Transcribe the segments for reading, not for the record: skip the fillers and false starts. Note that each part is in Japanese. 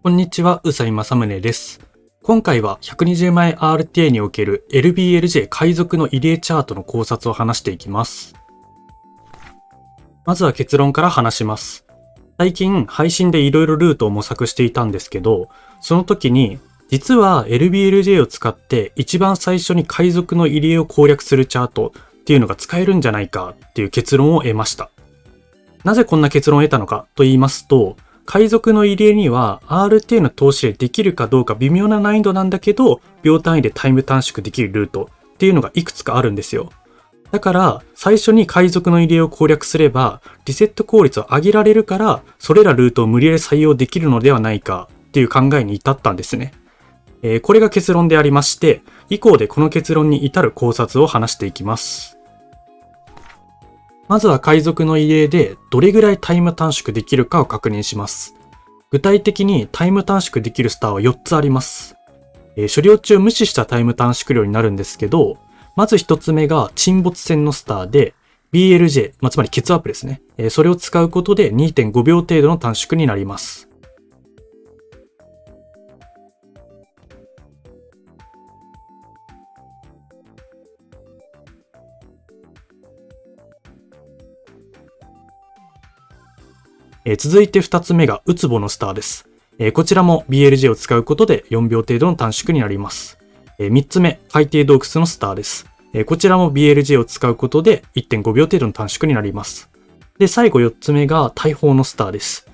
こんにちは、宇佐井正宗です。今回は120枚 RTA における LBLJ 海賊の入れチャートの考察を話していきます。まずは結論から話します。最近配信でいろいろルートを模索していたんですけど、その時に実は LBLJ を使って一番最初に海賊の入れを攻略するチャートっていうのが使えるんじゃないかっていう結論を得ました。なぜこんな結論を得たのかと言いますと、海賊の入れには RTA の投資でできるかどうか微妙な難易度なんだけど、秒単位でタイム短縮できるルートっていうのがいくつかあるんですよ。だから最初に海賊の入れを攻略すればリセット効率を上げられるから、それらルートを無理やり採用できるのではないかっていう考えに至ったんですね。これが結論でありまして、以降でこの結論に至る考察を話していきます。まずは海賊の入れでどれぐらいタイム短縮できるかを確認します。具体的にタイム短縮できるスターは4つあります。処理落ちを無視したタイム短縮量になるんですけど、まず1つ目が沈没船のスターで BLJ、つまりケツアップですね。それを使うことで 2.5 秒程度の短縮になります。続いて2つ目がウツボのスターです。こちらも BLJ を使うことで4秒程度の短縮になります。3つ目、海底洞窟のスターです。こちらも BLJ を使うことで 1.5 秒程度の短縮になります。で、最後4つ目が大砲のスターです。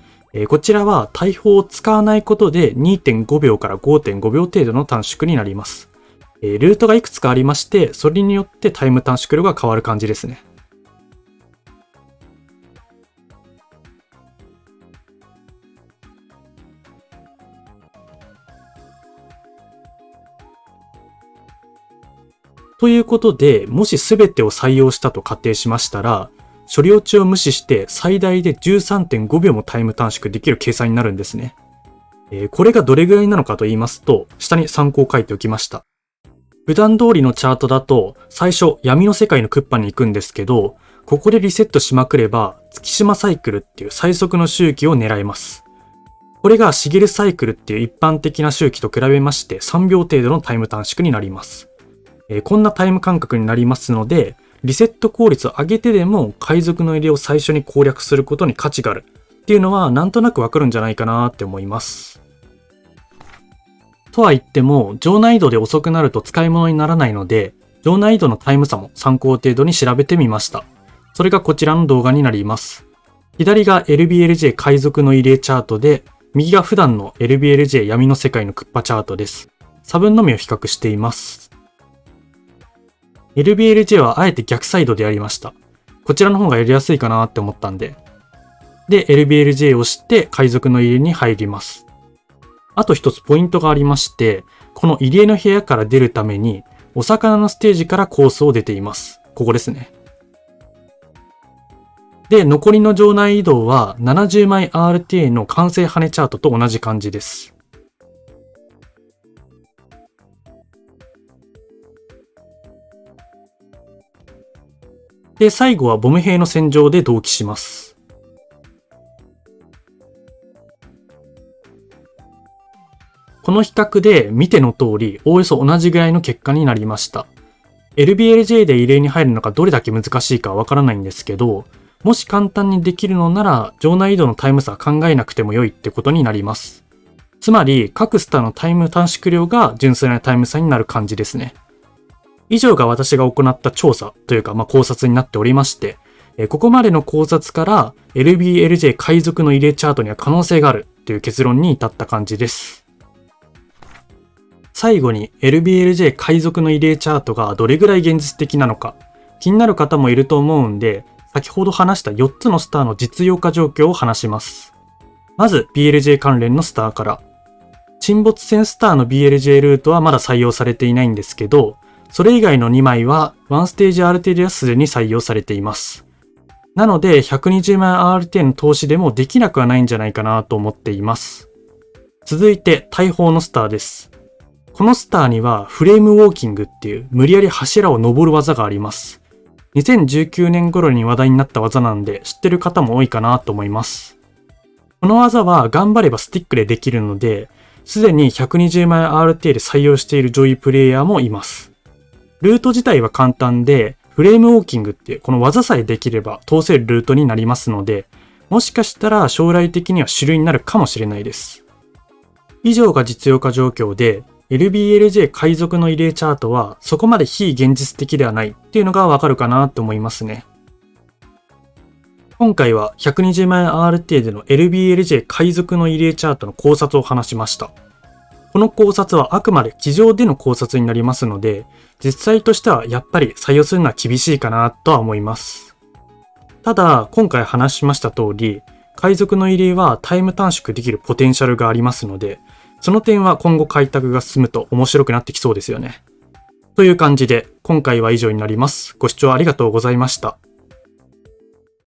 こちらは大砲を使わないことで 2.5 秒から 5.5 秒程度の短縮になります。ルートがいくつかありまして、それによってタイム短縮量が変わる感じですね。ということで、もし全てを採用したと仮定しましたら、処理落ちを無視して最大で 13.5 秒もタイム短縮できる計算になるんですね。これがどれぐらいなのかと言いますと、下に参考を書いておきました。普段通りのチャートだと、最初闇の世界のクッパに行くんですけど、ここでリセットしまくれば、月島サイクルっていう最速の周期を狙えます。これがシゲルサイクルっていう一般的な周期と比べまして3秒程度のタイム短縮になります。こんなタイム感覚になりますので、リセット効率を上げてでも海賊の入れを最初に攻略することに価値があるっていうのはなんとなくわかるんじゃないかなって思います。とは言っても、上難易度で遅くなると使い物にならないので、上難易度のタイム差も参考程度に調べてみました。それがこちらの動画になります。左が LBLJ 海賊の入れチャートで、右が普段の LBLJ 闇の世界のクッパチャートです。差分のみを比較しています。LBLJ はあえて逆サイドでやりました。こちらの方がやりやすいかなって思ったんで。で、LBLJ をして海賊の入れに入ります。あと一つポイントがありまして、この入れの部屋から出るために、お魚のステージからコースを出ています。ここですね。で、残りの場内移動は70枚 RTA の完成羽チャートと同じ感じです。で、最後はボム兵の戦場で同期します。この比較で見ての通り、おおよそ同じぐらいの結果になりました。LBLJ で入れに入るのがどれだけ難しいかわからないんですけど、もし簡単にできるのなら、場内移動のタイム差は考えなくても良いってことになります。つまり、各スターのタイム短縮量が純粋なタイム差になる感じですね。以上が私が行った調査というか、考察になっておりまして、ここまでの考察から LBLJ 海賊の入れチャートには可能性があるという結論に至った感じです。最後に LBLJ 海賊の入れチャートがどれぐらい現実的なのか、気になる方もいると思うんで、先ほど話した4つのスターの実用化状況を話します。まず BLJ 関連のスターから。沈没船スターの BLJ ルートはまだ採用されていないんですけど、それ以外の2枚は1ステージ RTA ではすでに採用されています。なので120万 RTA の投資でもできなくはないんじゃないかなと思っています。続いて大砲のスターです。このスターにはフレームウォーキングっていう無理やり柱を登る技があります。2019年頃に話題になった技なんで知ってる方も多いかなと思います。この技は頑張ればスティックでできるので、すでに120枚 RTA で採用している上位プレイヤーもいます。ルート自体は簡単で、フレームウォーキングってこの技さえできれば通せるルートになりますので、もしかしたら将来的には主流になるかもしれないです。以上が実用化状況で、LBLJ 海賊の異例チャートはそこまで非現実的ではないっていうのがわかるかなと思いますね。今回は120枚 RTA での LBLJ 海賊の異例チャートの考察を話しました。この考察はあくまで机上での考察になりますので、実際としてはやっぱり採用するのは厳しいかなとは思います。ただ、今回話しました通り、海賊の異例はタイム短縮できるポテンシャルがありますので、その点は今後開拓が進むと面白くなってきそうですよね。という感じで、今回は以上になります。ご視聴ありがとうございました。